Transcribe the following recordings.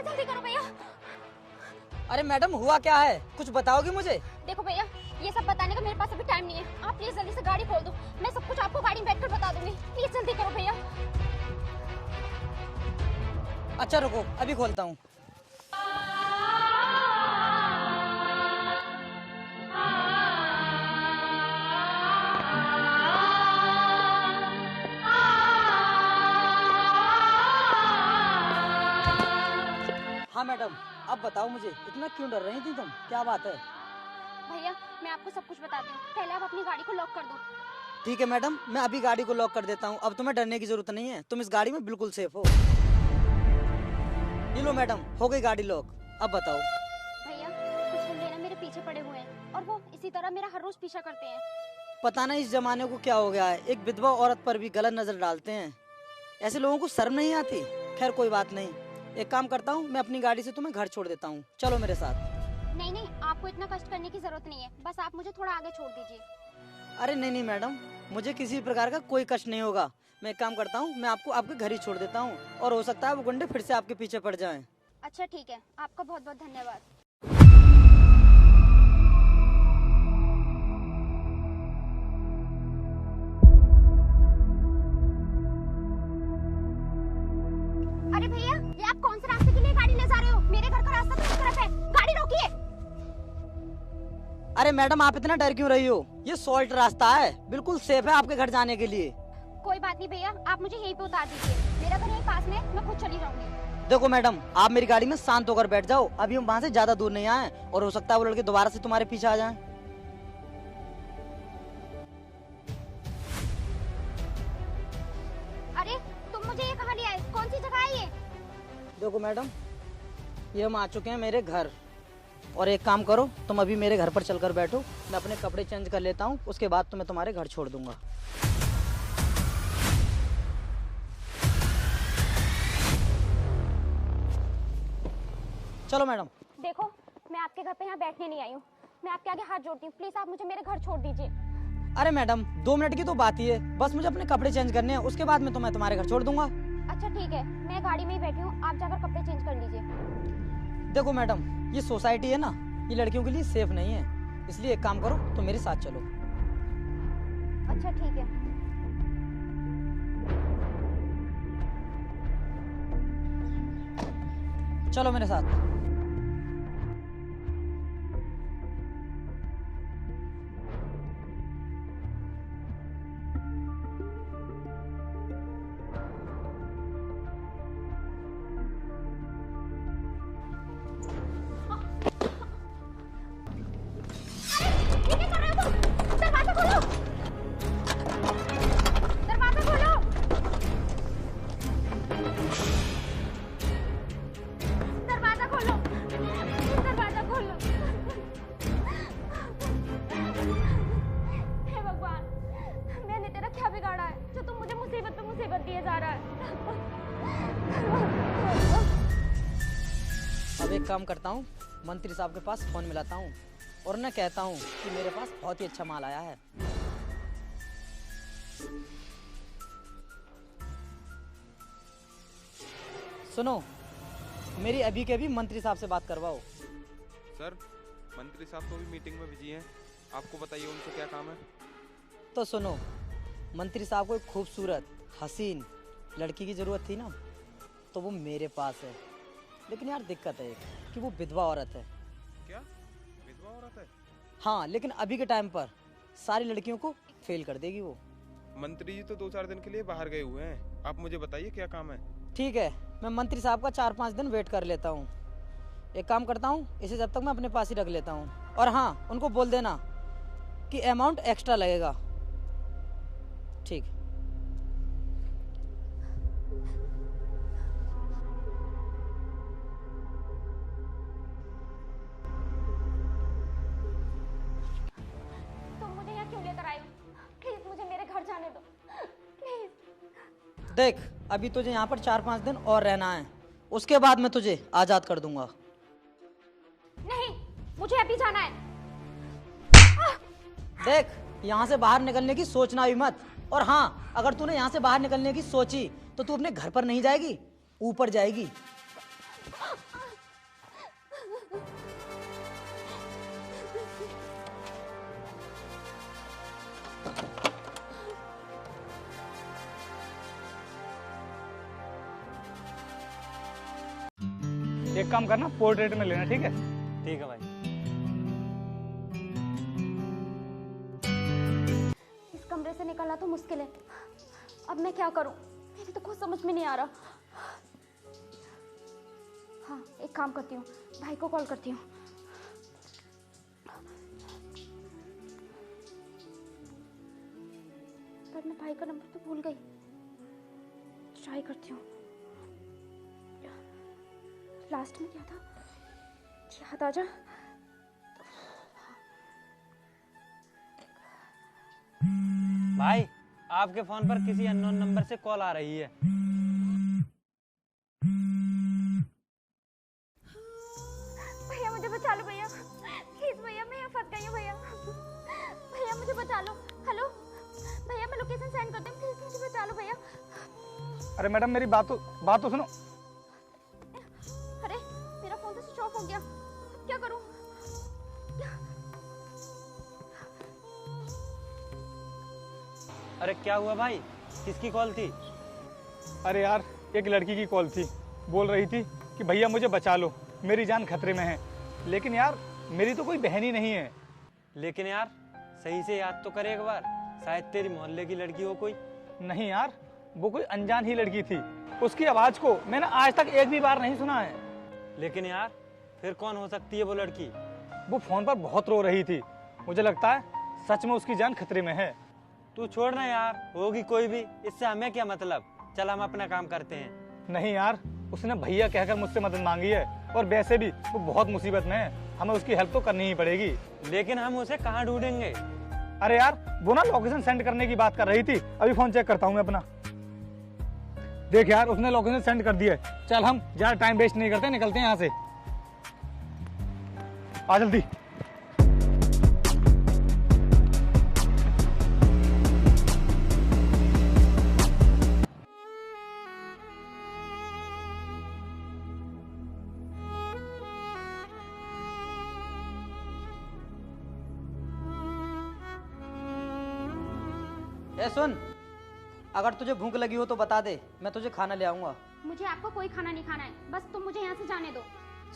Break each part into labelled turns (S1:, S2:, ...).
S1: भैया जल्दी करो भैया।
S2: अरे मैडम हुआ क्या है, कुछ बताओगी मुझे?
S1: देखो भैया ये सब बताने का मेरे पास अभी टाइम नहीं है, आप प्लीज जल्दी से गाड़ी खोल दो, मैं सब कुछ आपको गाड़ी में बैठकर बता दूंगी। प्लीज जल्दी करो भैया।
S2: अच्छा रुको अभी खोलता हूँ। हाँ मैडम अब बताओ मुझे इतना क्यों डर रही थी तुम, क्या बात है?
S1: भैया मैं आपको सब कुछ बताती हूँ, पहले आप अपनी गाड़ी को लॉक कर दो।
S2: ठीक है मैडम, मैं अभी गाड़ी को लॉक कर देता हूँ। अब तुम्हें डरने की जरूरत नहीं है, तुम इस गाड़ी में बिल्कुल सेफ हो। ये लो मैडम, हो गई गाड़ी लॉक। अब बताओ।
S1: भैया कुछ गुंडे ना मेरे पीछे पड़े हुए हैं और वो इसी तरह मेरा हर रोज पीछा करते हैं।
S2: पता नहीं इस जमाने को क्या हो गया है, एक विधवा औरत पर भी गलत नजर डालते हैं। ऐसे लोगों को शर्म नहीं आती। खैर कोई बात नहीं, एक काम करता हूँ, मैं अपनी गाड़ी से तुम्हें घर छोड़ देता हूँ, चलो मेरे साथ।
S1: नहीं नहीं आपको इतना कष्ट करने की जरूरत नहीं है, बस आप मुझे थोड़ा आगे छोड़ दीजिए।
S2: अरे नहीं नहीं मैडम, मुझे किसी प्रकार का कोई कष्ट नहीं होगा। मैं एक काम करता हूँ, मैं आपको आपके घर ही छोड़ देता हूँ और हो सकता है वो गुंडे फिर से आपके पीछे पड़ जाएं।
S1: अच्छा ठीक है, आपका बहुत बहुत धन्यवाद। अरे भैया ये आप कौन से रास्ते के लिए गाड़ी ले जा रहे हो? मेरे घर का रास्ता तो इस तरफ है, गाड़ी रोकिए।
S2: अरे मैडम आप इतना डर क्यों रही हो? ये सॉल्ट रास्ता है, बिल्कुल सेफ है आपके घर जाने के लिए।
S1: कोई बात नहीं भैया, आप मुझे यहीं पे उतार दीजिए, मेरा घर यहीं पास में है, मैं खुद चली जाऊंगी।
S2: देखो मैडम आप मेरी गाड़ी में शांत होकर बैठ जाओ, अभी हम वहाँ से ज्यादा दूर नहीं आए और हो सकता है वो लड़के दोबारा से तुम्हारे पीछे आ जाएं।
S1: अरे तुम मुझे ये कहाँ ले आए? कौन सी जगह है ये?
S2: देखो मैडम ये हम आ चुके हैं मेरे घर, और एक काम करो तुम अभी मेरे घर पर चलकर बैठो, मैं अपने कपड़े चेंज कर लेता हूँ, उसके बाद तुम्हें तुम्हारे घर छोड़ दूंगा। चलो मैडम।
S1: देखो मैं आपके घर पे यहाँ बैठने नहीं आई हूँ, मैं आपके आगे हाथ जोड़ती हूँ, प्लीज आप मुझे मेरे घर छोड़ दीजिए।
S2: अरे मैडम 2 मिनट की तो बात ही है, बस मुझे अपने कपड़े चेंज करने हैं, उसके बाद मैं तुम्हें तुम्हारे घर छोड़ दूंगा।
S1: अच्छा ठीक है, मैं गाड़ी में ही बैठी हूँ, आप जाकर कपड़े चेंज कर लीजिए।
S2: देखो मैडम ये सोसाइटी है ना, ये लड़कियों के लिए सेफ नहीं है, इसलिए एक काम करो तुम मेरे साथ चलो।
S1: अच्छा ठीक है।
S2: चलो मेरे साथ।
S1: ये क्या कर रहे हो तुम? दरवाजा खोलो, दरवाजा खोलो। दरवाजा खोलो, दरवाजा खोलो। हे भगवान, मैंने तेरा क्या बिगाड़ा है जो तुम मुझे मुसीबत पे मुसीबत दिए जा रहा है?
S2: अब एक काम करता हूँ, मंत्री साहब के पास फोन मिलाता हूँ और उन्हें कहता हूँ कि मेरे पास बहुत ही अच्छा माल आया है। सुनो, मेरी अभी के अभी मंत्री साहब से बात करवाओ।
S3: सर मंत्री साहब तो भी मीटिंग में बिजी हैं, आपको बताइए उनसे क्या काम है।
S2: तो सुनो, मंत्री साहब को एक खूबसूरत हसीन लड़की की जरूरत थी ना, तो वो मेरे पास है, लेकिन यार दिक्कत है एक कि वो विधवा औरत है।
S3: क्या विधवा औरत है?
S2: हाँ लेकिन अभी के टाइम पर सारी लड़कियों को फेल कर देगी वो।
S3: मंत्री जी तो 2-4 दिन के लिए बाहर गए हुए हैं, आप मुझे बताइए क्या काम है।
S2: ठीक है, मैं मंत्री साहब का 4-5 दिन वेट कर लेता हूँ। एक काम करता हूँ, इसे जब तक मैं अपने पास ही रख लेता हूँ, और हाँ उनको बोल देना कि अमाउंट एक्स्ट्रा लगेगा। ठीक।
S1: तुम मुझे यहाँ क्यों लेकर आए हो? प्लीज मुझे मेरे घर जाने दो, प्लीज।
S2: देख अभी तुझे यहाँ पर 4-5 दिन और रहना है, उसके बाद मैं तुझे आजाद कर दूंगा।
S1: नहीं मुझे अभी जाना है।
S2: देख यहाँ से बाहर निकलने की सोचना भी मत, और हाँ अगर तूने यहाँ से बाहर निकलने की सोची तो तू अपने घर पर नहीं जाएगी, ऊपर जाएगी।
S4: एक काम करना, पोर्ट्रेट में लेना, ठीक है?
S5: ठीक है भाई।
S1: इस कमरे से निकलना तो मुश्किल है। अब मैं क्या करूं? मेरी तो कुछ समझ में नहीं आ रहा। हाँ, एक काम करती हूँ, भाई को कॉल करती हूँ। पर मैं भाई का नंबर तो भूल गई। ट्राई करती हूँ। लास्ट में क्या था? याद आ जा।
S5: भाई, आपके फोन पर किसी अननोन नंबर से कॉल आ रही है।
S1: भैया मुझे बचा लो भैया, प्लीज भैया, मैं यहाँ फंस गई हूँ भैया। भैया मुझे बचा लो। हेलो भैया, मैं लोकेशन सेंड करती हूँ, प्लीज मुझे बचा लो भैया।
S4: अरे मैडम, मेरी बात तो सुनो।
S1: अरे मेरा फोन तो स्विच ऑफ हो गया, क्या करूँ?
S5: अरे क्या हुआ भाई, किसकी कॉल थी?
S4: अरे यार, एक लड़की की कॉल थी, बोल रही थी कि भैया मुझे बचा लो, मेरी जान खतरे में है। लेकिन यार, मेरी तो कोई बहन ही नहीं है।
S5: लेकिन यार, सही से याद तो करे एक बार, शायद तेरी मोहल्ले की लड़की हो कोई।
S4: नहीं यार, वो कोई अनजान ही लड़की थी। उसकी आवाज को मैंने आज तक एक भी बार नहीं सुना है।
S5: लेकिन यार, फिर कौन हो सकती है वो लड़की?
S4: वो फोन पर बहुत रो रही थी। मुझे लगता है सच में उसकी जान खतरे में है।
S5: तू छोड़ ना यार, होगी कोई भी, इससे हमें क्या मतलब। चल हम अपना काम करते हैं।
S4: नहीं यार, उसने भैया कहकर मुझसे मदद मांगी है, और वैसे भी वो बहुत मुसीबत में है, हमें उसकी हेल्प तो करनी ही पड़ेगी।
S5: लेकिन हम उसे कहाँ ढूंढेंगे?
S4: अरे यार, वो ना लोकेशन सेंड करने की बात कर रही थी। अभी फोन चेक करता हूँ मैं अपना। देख यार, उसने लोकेशन सेंड कर दिया है। चल हम ज्यादा टाइम वेस्ट नहीं करते, निकलते हैं यहाँ से। आ जल्दी।
S2: ए सुन, अगर तुझे भूख लगी हो तो बता दे, मैं तुझे खाना ले आऊंगा।
S1: मुझे आपको कोई खाना नहीं खाना है, बस तुम मुझे यहाँ से जाने दो।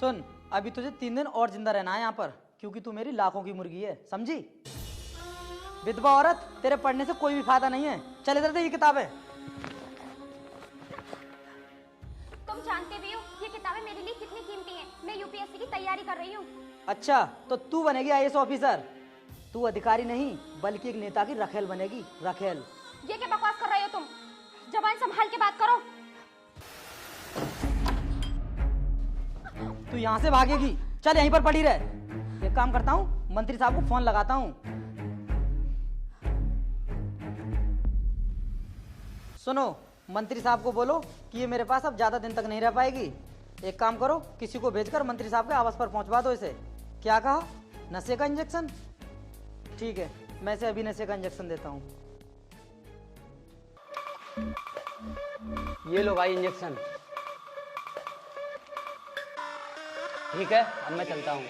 S2: सुन, अभी तुझे 3 दिन और जिंदा रहना है यहाँ पर, क्योंकि तू मेरी लाखों की मुर्गी है, समझी? विधवा औरत, तेरे पढ़ने से कोई भी फायदा नहीं है। चल इधर दे ये किताबें।
S1: तुम जानते भी हो ये किताबें मेरे लिए कितनी कीमती हैं। मैं यूपीएससी की तैयारी कर रही हूँ।
S2: अच्छा, तो तू बनेगी आईएएस ऑफिसर। तू अधिकारी नहीं, बल्कि एक नेता की रखेल बनेगी, रखेल।
S1: ये क्या बकवास कर रहे हो तुम? जबान संभाल के बात करो।
S2: तू यहाँ से भागेगी? चल यहीं पर पड़ी रह। एक काम करता हूँ, मंत्री साहब को फोन लगाता हूँ। सुनो, मंत्री साहब को बोलो कि ये मेरे पास अब ज्यादा दिन तक नहीं रह पाएगी। एक काम करो, किसी को भेजकर मंत्री साहब के आवास पर पहुंचवा दो इसे। क्या कहा? नशे का इंजेक्शन? ठीक है, मैं इसे अभी नशे का इंजेक्शन देता हूँ।
S6: ये लो भाई इंजेक्शन। ठीक है, अब मैं चलता हूँ।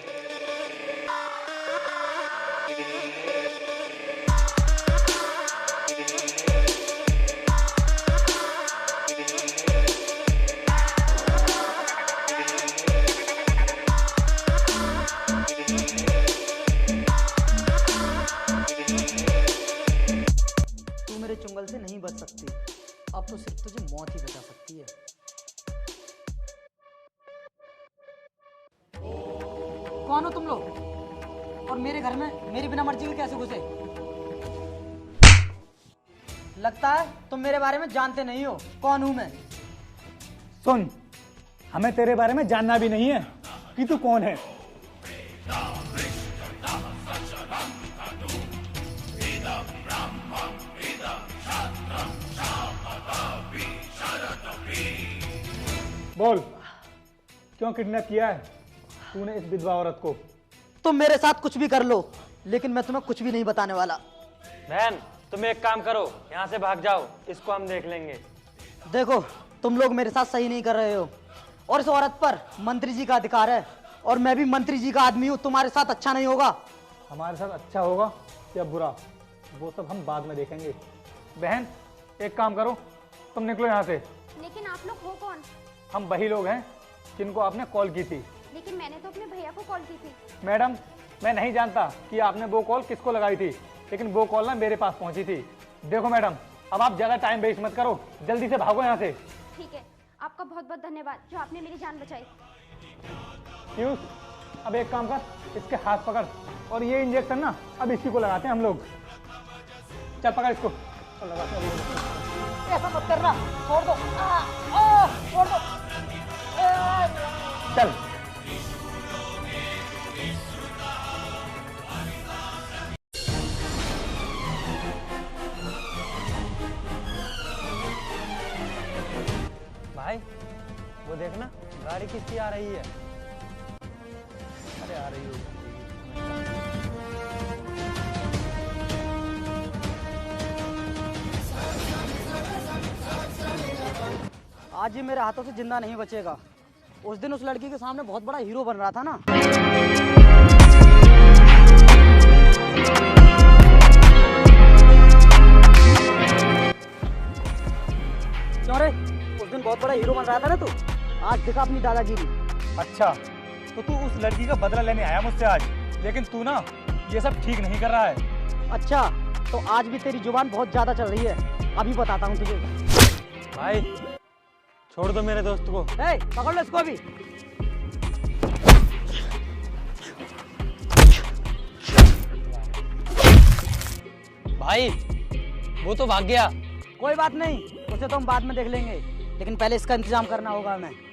S2: तू मेरे चुंगल से नहीं बच सकती, अब तो सिर्फ तुझे मौत ही बचा सकती है। कौन हो तुम लोग? और मेरे घर में मेरी बिना मर्जी के कैसे घुसे? लगता है तुम मेरे बारे में जानते नहीं हो कौन हूं मैं।
S4: सुन, हमें तेरे बारे में जानना भी नहीं है कि तू कौन है। बोल, क्यों किडनैप किया है तूने इस विधवा औरत को?
S2: तुम मेरे साथ कुछ भी कर लो, लेकिन मैं तुम्हें कुछ भी नहीं बताने वाला।
S5: बहन, तुम एक काम करो, यहाँ से भाग जाओ, इसको हम देख लेंगे।
S2: देखो, तुम लोग मेरे साथ सही नहीं कर रहे हो, और इस औरत पर मंत्री जी का अधिकार है, और मैं भी मंत्री जी का आदमी हूँ। तुम्हारे साथ अच्छा नहीं होगा।
S4: हमारे साथ अच्छा होगा या बुरा, वो सब हम बाद में देखेंगे। बहन, एक काम करो, तुम निकलो यहाँ से।
S1: लेकिन आप लोग हो कौन?
S4: हम वही लोग हैं किनको आपने कॉल की थी?
S1: लेकिन मैंने तो अपने भैया को कॉल की थी।
S4: मैडम, मैं नहीं जानता कि आपने वो कॉल किसको लगाई थी, लेकिन वो कॉल ना मेरे पास पहुंची थी। देखो मैडम, अब आप ज़्यादा टाइम वेस्ट मत करो, जल्दी से भागो यहाँ से।
S1: ठीक है, आपका बहुत बहुत धन्यवाद जो आपने मेरी जान बचाई।
S4: पीयूष, अब एक काम कर, इसके हाथ पकड़ और ये इंजेक्शन ना अब इसी को लगाते हैं हम लोग। चल पकड़ इसको, चल लगाते हैं।
S2: ऐसा मत करना, छोड़ दो। छोड़ दो।
S4: चल।
S5: भाई वो देखना, गाड़ी किसकी आ रही है। अरे आ रही होगी।
S2: आज ये मेरे हाथों से जिंदा नहीं बचेगा। उस दिन उस लड़की के सामने बहुत बड़ा हीरो बन रहा था ना। क्यों रे, उस दिन बहुत बड़ा हीरो बन रहा था ना तू, आज दिखा अपनी दादागिरी।
S4: अच्छा, तो तू उस लड़की का बदला लेने आया मुझसे आज, लेकिन तू ना ये सब ठीक नहीं कर रहा है।
S2: अच्छा, तो आज भी तेरी जुबान बहुत ज्यादा चल रही है, अभी बताता हूँ तुझे।
S5: भाई छोड़ दो मेरे दोस्त को।
S2: ए, पकड़ लो इसको अभी।
S6: भाई वो तो भाग गया।
S2: कोई बात नहीं, उसे तो हम बाद में देख लेंगे, लेकिन पहले इसका इंतजाम करना होगा हमें।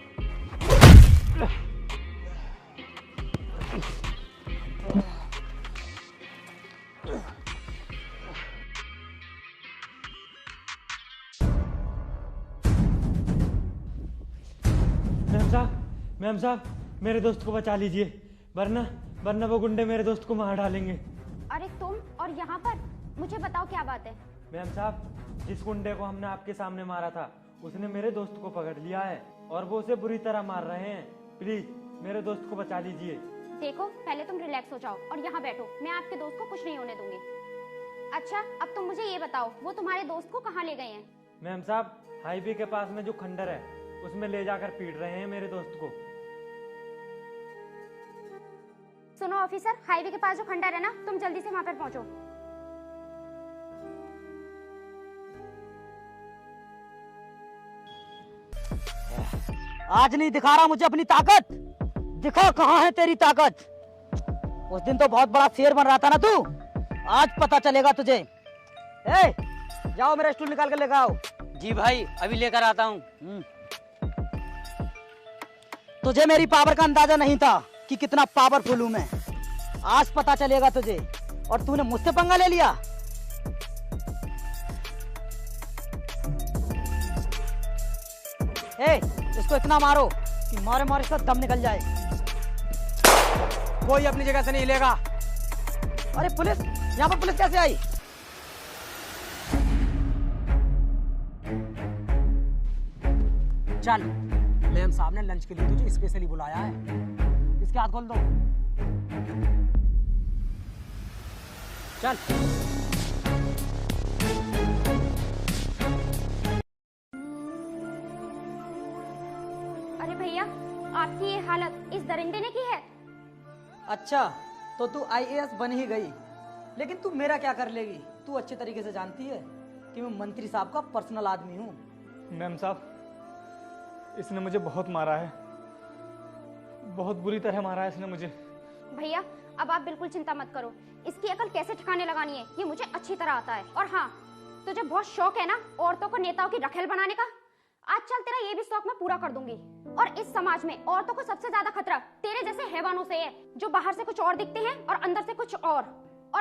S5: मैम साहब, मेरे दोस्त को बचा लीजिए, वरना वो गुंडे मेरे दोस्त को मार डालेंगे।
S1: अरे तुम और यहाँ पर, मुझे बताओ क्या बात है।
S5: मैम साहब, जिस गुंडे को हमने आपके सामने मारा था, उसने मेरे दोस्त को पकड़ लिया है और वो उसे बुरी तरह मार रहे हैं। प्लीज मेरे दोस्त को बचा लीजिए।
S1: देखो, पहले तुम रिलैक्स हो जाओ और यहाँ बैठो, मैं आपके दोस्त को कुछ नहीं होने दूंगी। अच्छा, अब तुम मुझे ये बताओ, वो तुम्हारे दोस्त को कहाँ ले गए हैं?
S5: मैम साहब, हाईवे के पास में जो खंडर है, उसमें ले जाकर पीट रहे हैं मेरे दोस्त को।
S1: सुनो ऑफिसर, हाईवे के पास जो खंडर है ना, तुम जल्दी से वहां पर पहुंचो।
S2: आज नहीं दिखा रहा मुझे अपनी ताकत, दिखा कहाँ है तेरी ताकत। उस दिन तो बहुत बड़ा शेर बन रहा था ना तू, आज पता चलेगा तुझे। ए, जाओ मेरा स्टूल निकाल कर लेकर आओ।
S6: जी भाई, अभी लेकर आता हूँ।
S2: तुझे मेरी पावर का अंदाजा नहीं था कि कितना पावरफुल हूं मैं, आज पता चलेगा तुझे। और तूने मुझसे पंगा ले लिया। ए, इसको इतना मारो कि मारे मारे इसका दम निकल जाए।
S6: कोई अपनी जगह से नहीं लेगा।
S2: अरे पुलिस, यहाँ पर पुलिस कैसे आई? चल, मैम साहब ने लंच के लिए तुझे स्पेशली बुलाया है, इसके हाथ खोल दो। चल।
S1: अरे भैया, आपकी ये हालत इस दरिंदे ने की है?
S2: अच्छा, तो तू IAS बन ही गई, लेकिन तू मेरा क्या कर लेगी? तू अच्छे तरीके से जानती है कि मैं मंत्री साहब का पर्सनल आदमी हूँ।
S4: मैम साहब, इसने मुझे बहुत मारा है, बहुत बुरी तरह मारा है इसने मुझे।
S1: भैया, अब आप बिल्कुल चिंता मत करो, इसकी अकल कैसे ठिकाने लगानी है ये मुझे अच्छी तरह आता है। और हाँ, तुझे बहुत शौक है ना औरतों को नेताओं की रखेल बनाने का, आज चल तेरा ये भी शौक मैं पूरा कर दूंगी। और इस समाज में औरतों को सबसे ज्यादा खतरा तेरे जैसे हैवानों से है, जो बाहर से कुछ और दिखते हैं और अंदर से कुछ और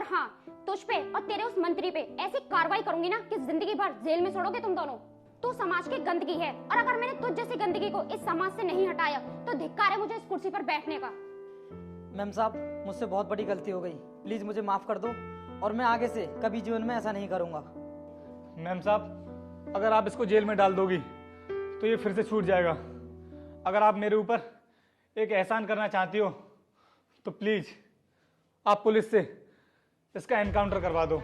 S1: हाँ, तुझ पे और तेरे उस मंत्री पे ऐसी कार्रवाई करूंगी ना कि जिंदगी भर जेल में सड़ोगे तुम दोनों। तू समाज की गंदगी है, और अगर मैंने तुझ जैसी गंदगी को इस समाज से नहीं हटाया तो धिक्कार है मुझे इस कुर्सी पर बैठने का।
S2: मैम साहब, मुझसे बहुत बड़ी गलती हो गई, प्लीज मुझे माफ कर दो और मैं आगे से कभी जीवन में ऐसा नहीं करूंगा।
S4: मैम साहब, अगर आप इसको जेल में डाल दोगी तो ये फिर से छूट जाएगा। अगर आप मेरे ऊपर एक एहसान करना चाहती हो तो प्लीज आप पुलिस से इसका एनकाउंटर करवा दो।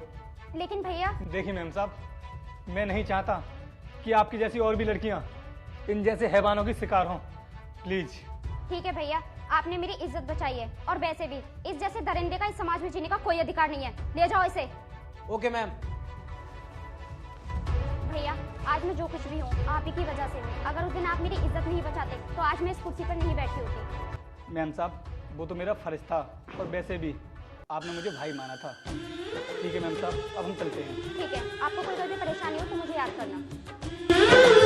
S1: लेकिन भैया,
S4: देखिए मैम साहब, मैं नहीं चाहता कि आपकी जैसी और भी लड़कियां इन जैसे हैवानों की शिकार हों। प्लीज।
S1: ठीक है भैया, आपने मेरी इज्जत बचाई है और वैसे भी इस जैसे दरिंदे का इस समाज में जीने का कोई अधिकार नहीं है। ले जाओ इसे।
S2: Okay ma'am.
S1: भैया, आज मैं जो कुछ भी हूँ आप ही की वजह से हूँ। अगर उस दिन आप मेरी इज्जत नहीं बचाते तो आज मैं इस कुर्सी पर नहीं बैठी होती।
S4: मैम साहब, वो तो मेरा फर्ज था, और वैसे भी आपने मुझे भाई माना था। ठीक है मैम साहब, अब हम चलते हैं।
S1: ठीक है, आपको कोई भी परेशानी हो तो मुझे याद करना।